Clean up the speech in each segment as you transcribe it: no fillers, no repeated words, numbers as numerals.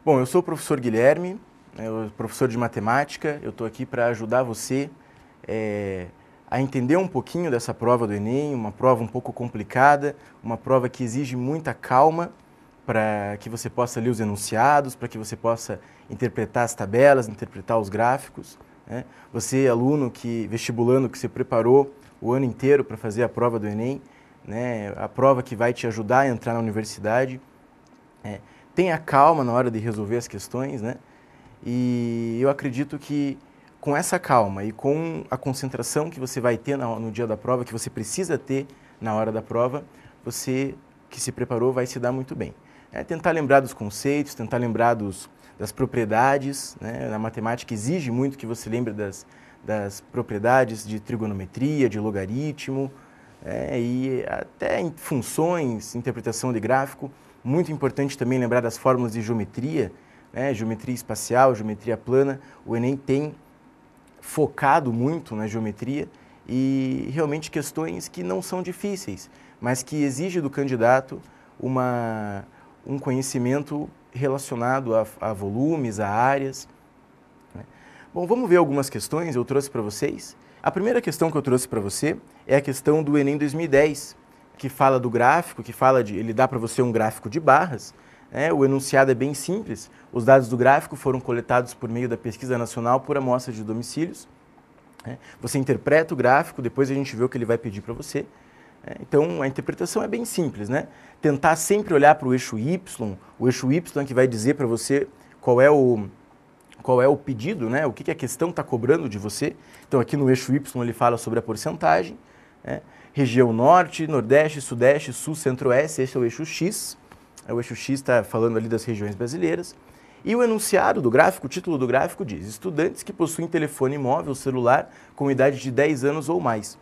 Bom, eu sou o professor Guilherme, professor de matemática. Eu estou aqui para ajudar você a entender um pouquinho dessa prova do Enem, uma prova um pouco complicada, uma prova que exige muita calma para que você possa ler os enunciados, para que você possa interpretar as tabelas, interpretar os gráficos, né? Você, aluno vestibulando, que se preparou o ano inteiro para fazer a prova do Enem, né? A prova que vai te ajudar a entrar na universidade. Tenha calma na hora de resolver as questões, né? E eu acredito que com essa calma e com a concentração que você vai ter no dia da prova, que você precisa ter na hora da prova, você que se preparou vai se dar muito bem. Tentar lembrar dos conceitos, tentar lembrar das propriedades, né? Na matemática exige muito que você lembre das propriedades de trigonometria, de logaritmo, e até em funções, interpretação de gráfico. Muito importante também lembrar das fórmulas de geometria, né? Geometria espacial, geometria plana. O Enem tem focado muito na geometria e realmente questões que não são difíceis, mas que exigem do candidato um conhecimento relacionado a volumes, a áreas. Bom, vamos ver algumas questões eu trouxe para vocês. A primeira questão que eu trouxe para você é a questão do Enem 2010, que fala do gráfico, ele dá para você um gráfico de barras. O enunciado é bem simples. Os dados do gráfico foram coletados por meio da pesquisa nacional por amostra de domicílios. Você interpreta o gráfico, depois a gente vê o que ele vai pedir para você. Então, a interpretação é bem simples, né? Tentar sempre olhar para o eixo Y que vai dizer para você qual é o pedido, né? O que a questão está cobrando de você. Então, aqui no eixo Y ele fala sobre a porcentagem, né? Região Norte, Nordeste, Sudeste, Sul, Centro-Oeste, esse é o eixo X. O eixo X está falando ali das regiões brasileiras. E o enunciado do gráfico, o título do gráfico diz: estudantes que possuem telefone móvel celular com idade de 10 anos ou mais.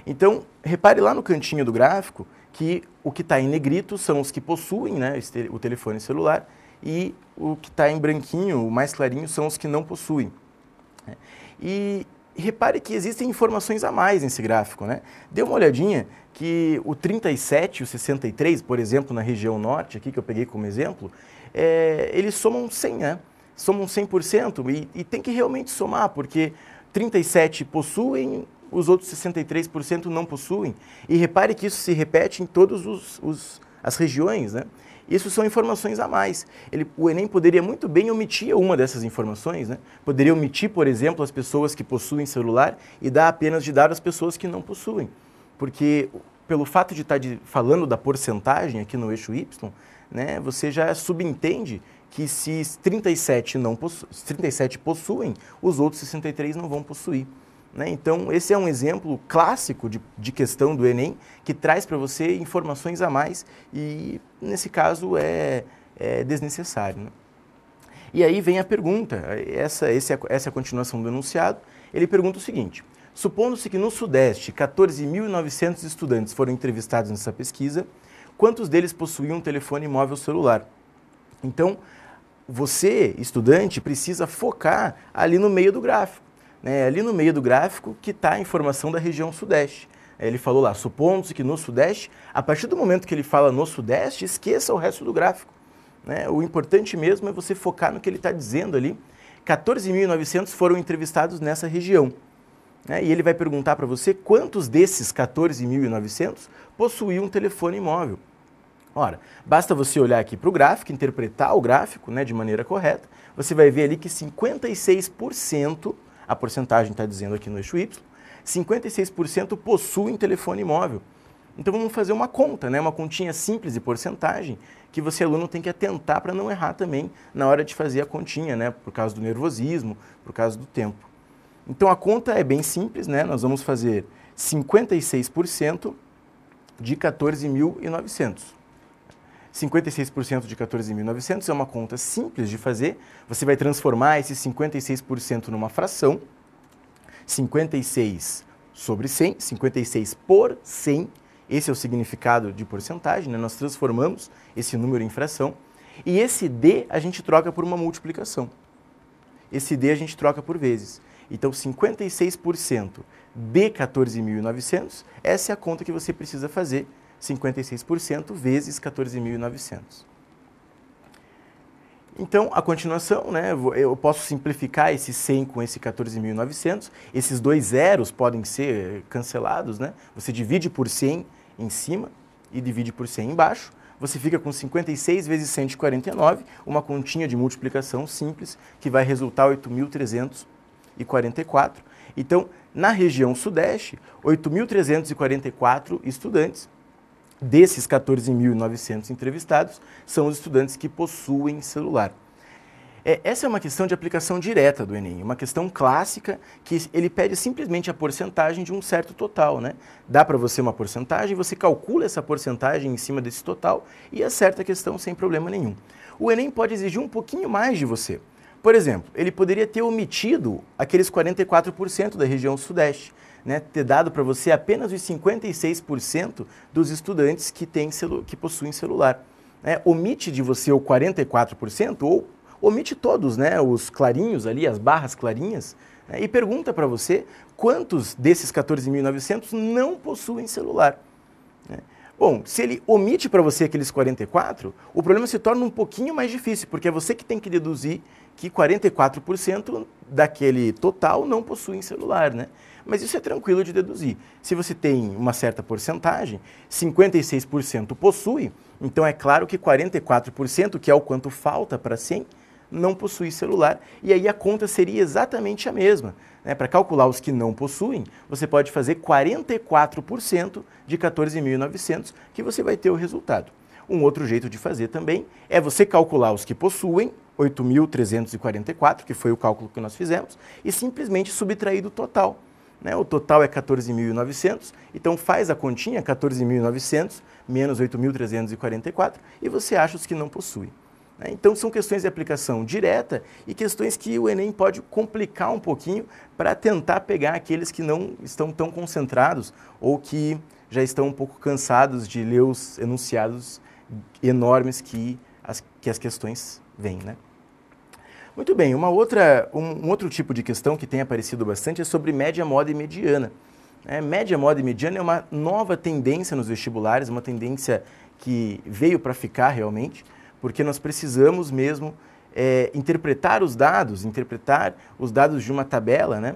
Então, repare lá no cantinho do gráfico que o que está em negrito são os que possuem, né, o telefone celular, e o que está em branquinho, o mais clarinho, são os que não possuem. E repare que existem informações a mais nesse gráfico, né? Dê uma olhadinha que o 37 e o 63, por exemplo, na região norte, aqui que eu peguei como exemplo, eles somam 100, né? Somam 100% e tem que realmente somar, porque 37 possuem, os outros 63% não possuem. E repare que isso se repete em todas as regiões, né? Isso são informações a mais. O Enem poderia muito bem omitir uma dessas informações, né? Poderia omitir, por exemplo, as pessoas que possuem celular e dar apenas de dar às pessoas que não possuem. Porque pelo fato de estar falando da porcentagem aqui no eixo Y, né, você já subentende que se 37 possuem, os outros 63 não vão possuir. Então, esse é um exemplo clássico de questão do Enem que traz para você informações a mais e, nesse caso, é desnecessário, né? E aí vem a pergunta, essa é a continuação do enunciado. Ele pergunta o seguinte: supondo-se que no Sudeste 14.900 estudantes foram entrevistados nessa pesquisa, quantos deles possuíam um telefone móvel celular? Então, você, estudante, precisa focar ali no meio do gráfico. Ali no meio do gráfico que está a informação da região Sudeste. Ele falou lá, supondo-se que no Sudeste, a partir do momento que ele fala no Sudeste, esqueça o resto do gráfico. O importante mesmo é você focar no que ele está dizendo ali. 14.900 foram entrevistados nessa região. E ele vai perguntar para você quantos desses 14.900 possuíam um telefone móvel. Ora, basta você olhar aqui para o gráfico, interpretar o gráfico, de maneira correta, você vai ver ali que 56%, a porcentagem está dizendo aqui no eixo Y, 56% possuem telefone móvel. Então vamos fazer uma conta, uma continha simples de porcentagem, que você, aluno, tem que atentar para não errar também na hora de fazer a continha, por causa do nervosismo, por causa do tempo. Então a conta é bem simples, nós vamos fazer 56% de 14.900. 56% de 14.900 é uma conta simples de fazer. Você vai transformar esse 56% numa fração. 56 sobre 100, 56 por 100. Esse é o significado de porcentagem, Nós transformamos esse número em fração. E esse D a gente troca por uma multiplicação. Esse D a gente troca por vezes. Então, 56% de 14.900, essa é a conta que você precisa fazer. 56% vezes 14.900. Então, a continuação, né, eu posso simplificar esse 100 com esse 14.900, esses dois zeros podem ser cancelados, né? Você divide por 100 em cima e divide por 100 embaixo, você fica com 56 vezes 149, uma continha de multiplicação simples que vai resultar 8.344. Então, na região sudeste, 8.344 estudantes. Desses 14.900 entrevistados, são os estudantes que possuem celular. Essa é uma questão de aplicação direta do Enem, uma questão clássica que ele pede simplesmente a porcentagem de um certo total, né? Dá para você uma porcentagem, você calcula essa porcentagem em cima desse total e acerta a questão sem problema nenhum. O Enem pode exigir um pouquinho mais de você. Por exemplo, ele poderia ter omitido aqueles 44% da região sudeste, né, ter dado para você apenas os 56% dos estudantes que possuem celular. Omite de você o 44% ou omite todos, né, os clarinhos ali, as barras clarinhas, né, e pergunta para você quantos desses 14.900 não possuem celular. Né? Bom, se ele omite para você aqueles 44, o problema se torna um pouquinho mais difícil, porque é você que tem que deduzir que 44% daquele total não possuem celular, né? Mas isso é tranquilo de deduzir. Se você tem uma certa porcentagem, 56% possui, então é claro que 44%, que é o quanto falta para 100, não possui celular, e aí a conta seria exatamente a mesma. Né? Para calcular os que não possuem, você pode fazer 44% de 14.900, que você vai ter o resultado. Um outro jeito de fazer também é você calcular os que possuem, 8.344, que foi o cálculo que nós fizemos, e simplesmente subtrair do total. Né? O total é 14.900, então faz a continha, 14.900 menos 8.344, e você acha os que não possuem. Né? Então são questões de aplicação direta e questões que o Enem pode complicar um pouquinho para tentar pegar aqueles que não estão tão concentrados ou que já estão um pouco cansados de ler os enunciados enormes que as questões vêm, né? Muito bem, um outro tipo de questão que tem aparecido bastante é sobre média, moda e mediana. Média, moda e mediana é uma nova tendência nos vestibulares, uma tendência que veio para ficar realmente, porque nós precisamos mesmo interpretar os dados de uma tabela, né,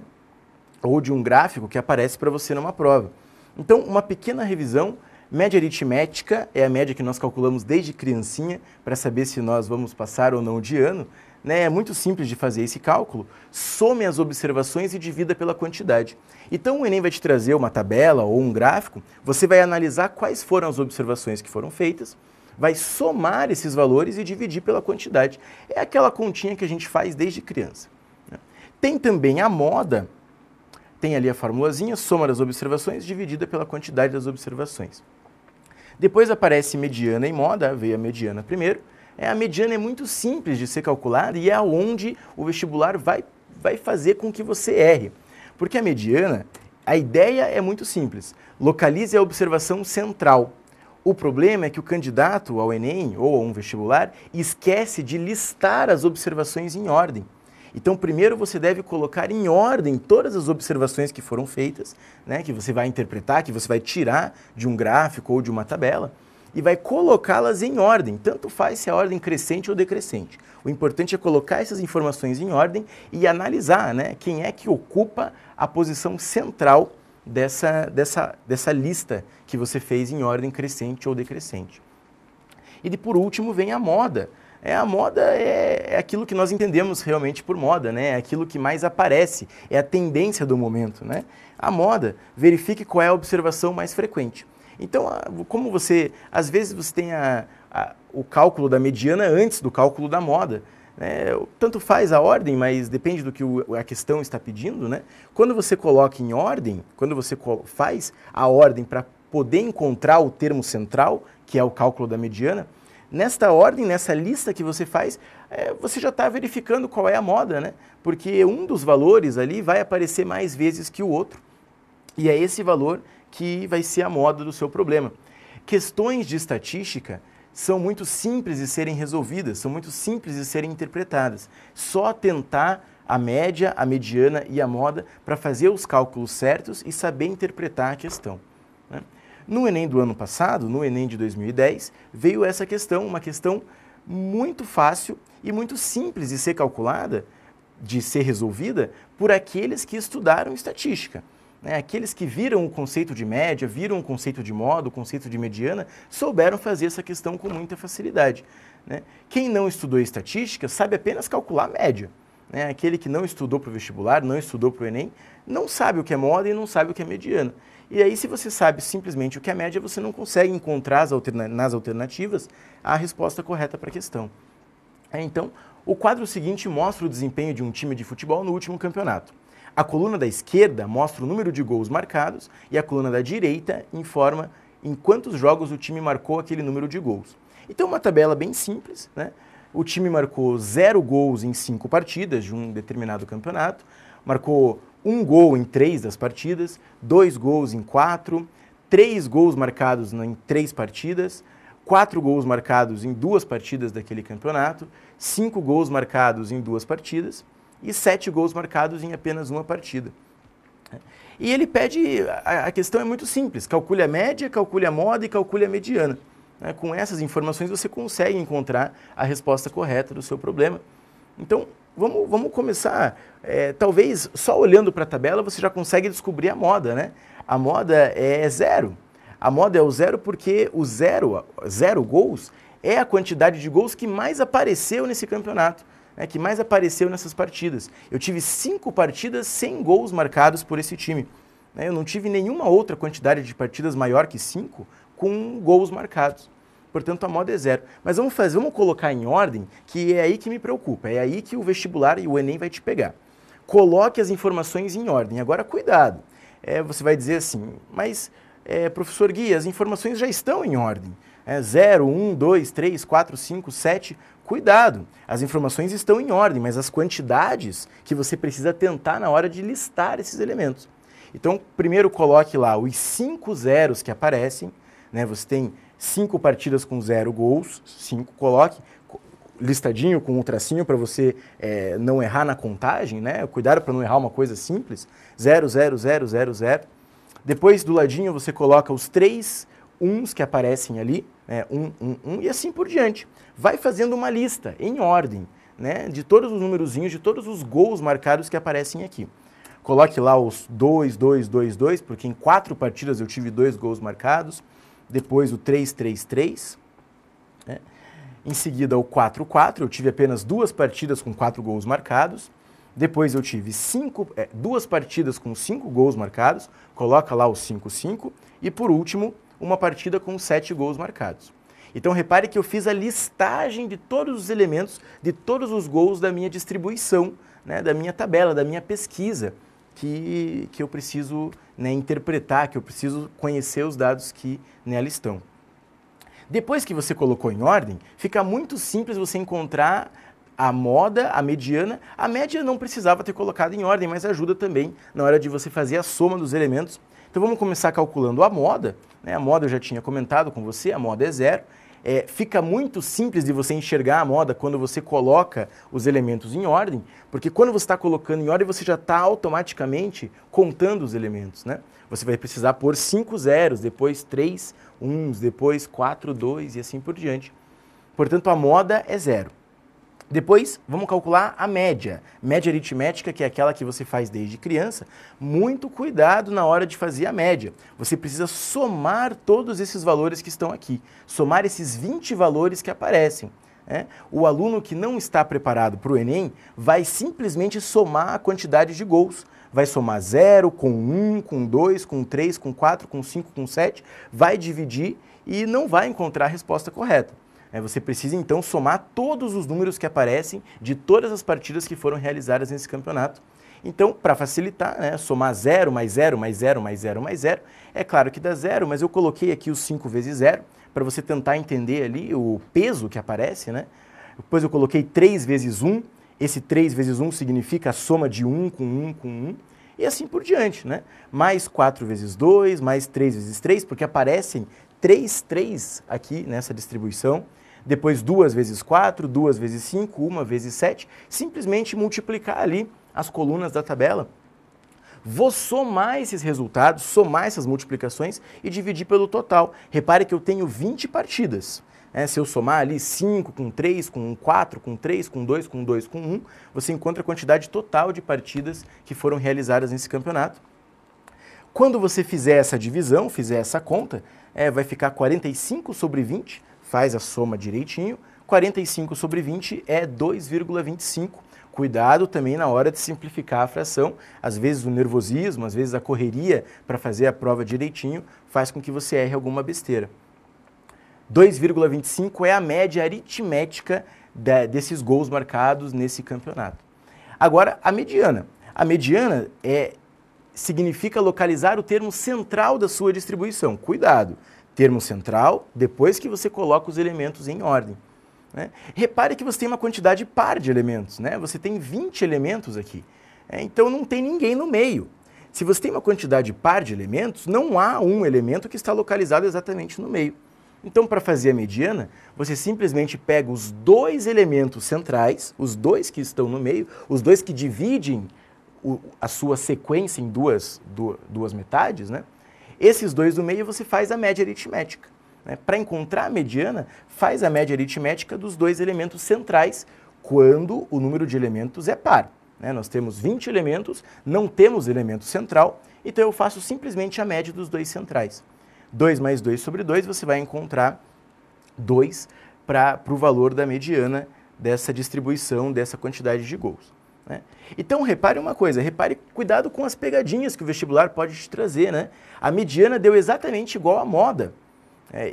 ou de um gráfico que aparece para você numa prova. Então, uma pequena revisão. Média aritmética é a média que nós calculamos desde criancinha para saber se nós vamos passar ou não de ano. Né? É muito simples de fazer esse cálculo. Some as observações e divida pela quantidade. Então o Enem vai te trazer uma tabela ou um gráfico, você vai analisar quais foram as observações que foram feitas, vai somar esses valores e dividir pela quantidade. É aquela continha que a gente faz desde criança. Né? Tem também a moda, tem ali a formulazinha, soma das observações dividida pela quantidade das observações. Depois aparece mediana e moda, veio a mediana primeiro. A mediana é muito simples de ser calculada e é onde o vestibular vai fazer com que você erre. Porque a mediana, a ideia é muito simples. Localize a observação central. O problema é que o candidato ao Enem ou a um vestibular esquece de listar as observações em ordem. Então, primeiro você deve colocar em ordem todas as observações que foram feitas, né, que você vai interpretar, que você vai tirar de um gráfico ou de uma tabela, e vai colocá-las em ordem, tanto faz se é ordem crescente ou decrescente. O importante é colocar essas informações em ordem e analisar, né, quem é que ocupa a posição central dessa lista que você fez em ordem crescente ou decrescente. E por último vem a moda. A moda é aquilo que nós entendemos realmente por moda, né? É aquilo que mais aparece, é a tendência do momento, né? A moda, verifique qual é a observação mais frequente. Então, como às vezes você tem o cálculo da mediana antes do cálculo da moda, né? Tanto faz a ordem, mas depende do que a questão está pedindo, né? Quando você coloca em ordem, quando você faz a ordem para poder encontrar o termo central, que é o cálculo da mediana, nesta ordem, nessa lista que você faz, você já está verificando qual é a moda, né? Porque um dos valores ali vai aparecer mais vezes que o outro. E é esse valor que vai ser a moda do seu problema. Questões de estatística são muito simples de serem resolvidas, são muito simples de serem interpretadas. Só tentar a média, a mediana e a moda para fazer os cálculos certos e saber interpretar a questão. Né? No Enem do ano passado, no Enem de 2010, veio essa questão, uma questão muito fácil e muito simples de ser calculada, de ser resolvida por aqueles que estudaram estatística. Aqueles que viram o conceito de média, viram o conceito de moda, o conceito de mediana, souberam fazer essa questão com muita facilidade. Quem não estudou estatística sabe apenas calcular a média. Aquele que não estudou para o vestibular, não estudou para o Enem, não sabe o que é moda e não sabe o que é mediana. E aí, se você sabe simplesmente o que é média, você não consegue encontrar nas alternativas a resposta correta para a questão. Então, o quadro seguinte mostra o desempenho de um time de futebol no último campeonato. A coluna da esquerda mostra o número de gols marcados e a coluna da direita informa em quantos jogos o time marcou aquele número de gols. Então, uma tabela bem simples, O time marcou 0 gols em 5 partidas de um determinado campeonato, marcou 1 gol em 3 das partidas, 2 gols em 4, 3 gols marcados em 3 partidas, 4 gols marcados em 2 partidas daquele campeonato, 5 gols marcados em 2 partidas e 7 gols marcados em apenas uma partida. E ele pede, a questão é muito simples, calcule a média, calcule a moda e calcule a mediana. Com essas informações você consegue encontrar a resposta correta do seu problema. Então, vamos começar, talvez só olhando para a tabela você já consegue descobrir a moda, A moda é 0. A moda é o 0 porque o 0 gols é a quantidade de gols que mais apareceu nesse campeonato, que mais apareceu nessas partidas. Eu tive 5 partidas sem gols marcados por esse time. Eu não tive nenhuma outra quantidade de partidas maior que 5 com gols marcados. Portanto, a moda é 0. Mas vamos colocar em ordem, que é aí que me preocupa, é aí que o vestibular e o Enem vai te pegar. Coloque as informações em ordem. Agora, cuidado. Você vai dizer assim, mas, professor Gui, as informações já estão em ordem. 0, 1, 2, 3, 4, 5, 7. Cuidado, as informações estão em ordem, mas as quantidades que você precisa tentar na hora de listar esses elementos. Então, primeiro coloque lá os 5 zeros que aparecem, Você tem 5 partidas com 0 gols, 5, coloque listadinho com um tracinho para você não errar na contagem, Cuidado para não errar uma coisa simples, 0, 0, 0, 0, 0. Depois, do ladinho, você coloca os 3 uns que aparecem ali, 1, 1, 1, e assim por diante. Vai fazendo uma lista em ordem, de todos os numerozinhos, de todos os gols marcados que aparecem aqui. Coloque lá os 2, 2, 2, 2, porque em 4 partidas eu tive 2 gols marcados. Depois o 3, 3, 3. Em seguida o 4, 4, eu tive apenas 2 partidas com 4 gols marcados. Depois eu tive 2 partidas com 5 gols marcados, coloca lá o 5, 5. E por último, uma partida com 7 gols marcados. Então repare que eu fiz a listagem de todos os elementos, de todos os gols da minha distribuição, da minha tabela, da minha pesquisa, que eu preciso interpretar, que eu preciso conhecer os dados que nela estão. Depois que você colocou em ordem, fica muito simples você encontrar a moda, a mediana. A média não precisava ter colocado em ordem, mas ajuda também na hora de você fazer a soma dos elementos. Então vamos começar calculando a moda. A moda eu já tinha comentado com você, a moda é 0. Fica muito simples de você enxergar a moda quando você coloca os elementos em ordem, porque quando você está colocando em ordem, você já está automaticamente contando os elementos, Você vai precisar pôr 5 zeros, depois 3 uns, depois 4, 2 e assim por diante. Portanto, a moda é 0. Depois, vamos calcular a média. Média aritmética, que é aquela que você faz desde criança. Muito cuidado na hora de fazer a média. Você precisa somar todos esses valores que estão aqui. Somar esses 20 valores que aparecem. O aluno que não está preparado para o Enem vai simplesmente somar a quantidade de gols. Vai somar 0 com 1, com 2, com 3, com 4, com 5, com 7. Vai dividir e não vai encontrar a resposta correta. Você precisa, então, somar todos os números que aparecem de todas as partidas que foram realizadas nesse campeonato. Então, para facilitar, somar 0 mais 0 mais 0 mais 0 mais 0, é claro que dá 0, mas eu coloquei aqui os 5 vezes 0, para você tentar entender ali o peso que aparece, Depois eu coloquei 3 vezes 1, esse 3 vezes 1 significa a soma de 1 com 1 com 1, e assim por diante, Mais 4 vezes 2, mais 3 vezes 3, porque aparecem 3 aqui nessa distribuição. Depois 2 vezes 4, 2 vezes 5, 1 vezes 7, simplesmente multiplicar ali as colunas da tabela. Vou somar esses resultados, somar essas multiplicações e dividir pelo total. Repare que eu tenho 20 partidas. Se eu somar ali 5 com 3, com 4, com 3, com 2, com 2, com 1, você encontra a quantidade total de partidas que foram realizadas nesse campeonato. Quando você fizer essa divisão, fizer essa conta, vai ficar 45 sobre 20, faz a soma direitinho, 45 sobre 20 é 2,25. Cuidado também na hora de simplificar a fração, às vezes o nervosismo, às vezes a correria para fazer a prova direitinho faz com que você erre alguma besteira. 2,25 é a média aritmética desses gols marcados nesse campeonato. Agora, a mediana. A mediana significa localizar o termo central da sua distribuição. Cuidado, termo central depois que você coloca os elementos em ordem. Repare que você tem uma quantidade par de elementos, Você tem 20 elementos aqui, então não tem ninguém no meio. Se você tem uma quantidade par de elementos, não há um elemento que está localizado exatamente no meio. Então, para fazer a mediana, você simplesmente pega os dois elementos centrais, os dois que estão no meio, os dois que dividem a sua sequência em duas metades, Esses dois do meio você faz a média aritmética. Para encontrar a mediana, faz a média aritmética dos dois elementos centrais quando o número de elementos é par. Nós temos 20 elementos, não temos elemento central, então eu faço simplesmente a média dos dois centrais. 2 mais 2 sobre 2, você vai encontrar 2 para o valor da mediana dessa distribuição, dessa quantidade de gols. Então, repare uma coisa, cuidado com as pegadinhas que o vestibular pode te trazer. A mediana deu exatamente igual à moda.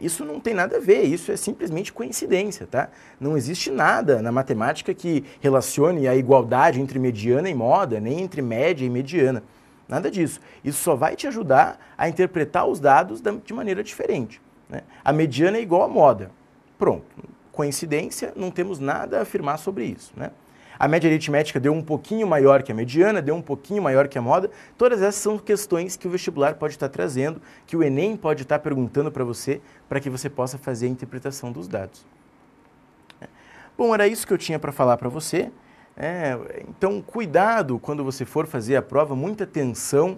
Isso não tem nada a ver, isso é simplesmente coincidência, tá? Não existe nada na matemática que relacione a igualdade entre mediana e moda, nem entre média e mediana. Nada disso. Isso só vai te ajudar a interpretar os dados de maneira diferente. A mediana é igual à moda. Pronto. Coincidência, não temos nada a afirmar sobre isso. A média aritmética deu um pouquinho maior que a mediana, deu um pouquinho maior que a moda. Todas essas são questões que o vestibular pode estar trazendo, que o Enem pode estar perguntando para você que você possa fazer a interpretação dos dados. Bom, era isso que eu tinha para falar para você. Então, cuidado quando você for fazer a prova, muita atenção,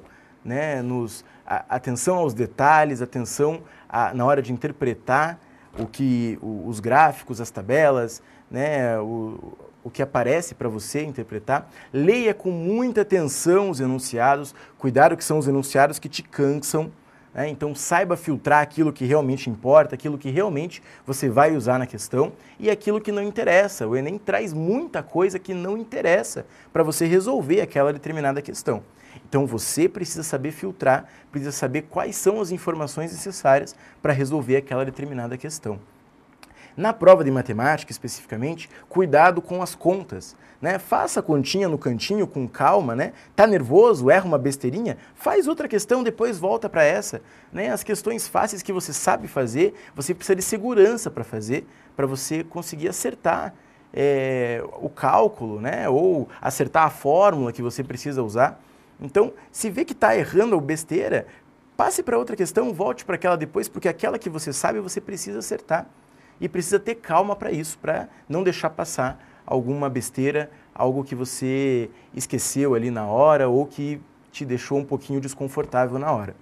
atenção aos detalhes, atenção na hora de interpretar os gráficos, as tabelas, o que aparece para você interpretar. Leia com muita atenção os enunciados, cuidado que são os enunciados que te cansam, então saiba filtrar aquilo que realmente importa, aquilo que realmente você vai usar na questão e aquilo que não interessa. O Enem traz muita coisa que não interessa para você resolver aquela determinada questão. Então você precisa saber filtrar, precisa saber quais são as informações necessárias para resolver aquela determinada questão. Na prova de matemática, especificamente, cuidado com as contas. Faça a continha no cantinho com calma, Tá nervoso, erra uma besteirinha, faz outra questão, depois volta para essa. As questões fáceis que você sabe fazer, você precisa de segurança para fazer, para você conseguir acertar o cálculo, ou acertar a fórmula que você precisa usar. Então, se vê que está errando ou besteira, passe para outra questão, volte para aquela depois, porque aquela que você sabe você precisa acertar. E precisa ter calma para isso, para não deixar passar alguma besteira, algo que você esqueceu ali na hora ou que te deixou um pouquinho desconfortável na hora.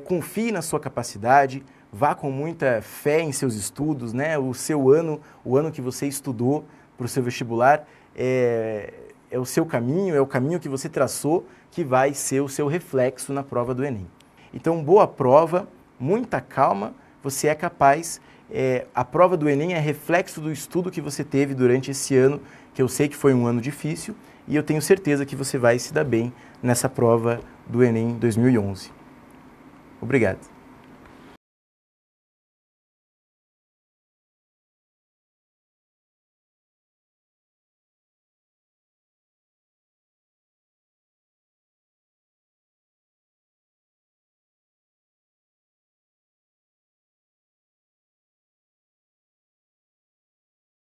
Confie na sua capacidade, vá com muita fé em seus estudos, o ano que você estudou para o seu vestibular é o seu caminho, é o caminho que você traçou que vai ser o seu reflexo na prova do Enem. Então, boa prova, muita calma, você é capaz. A prova do Enem é reflexo do estudo que você teve durante esse ano, que eu sei que foi um ano difícil, e eu tenho certeza que você vai se dar bem nessa prova do Enem 2011. Obrigado.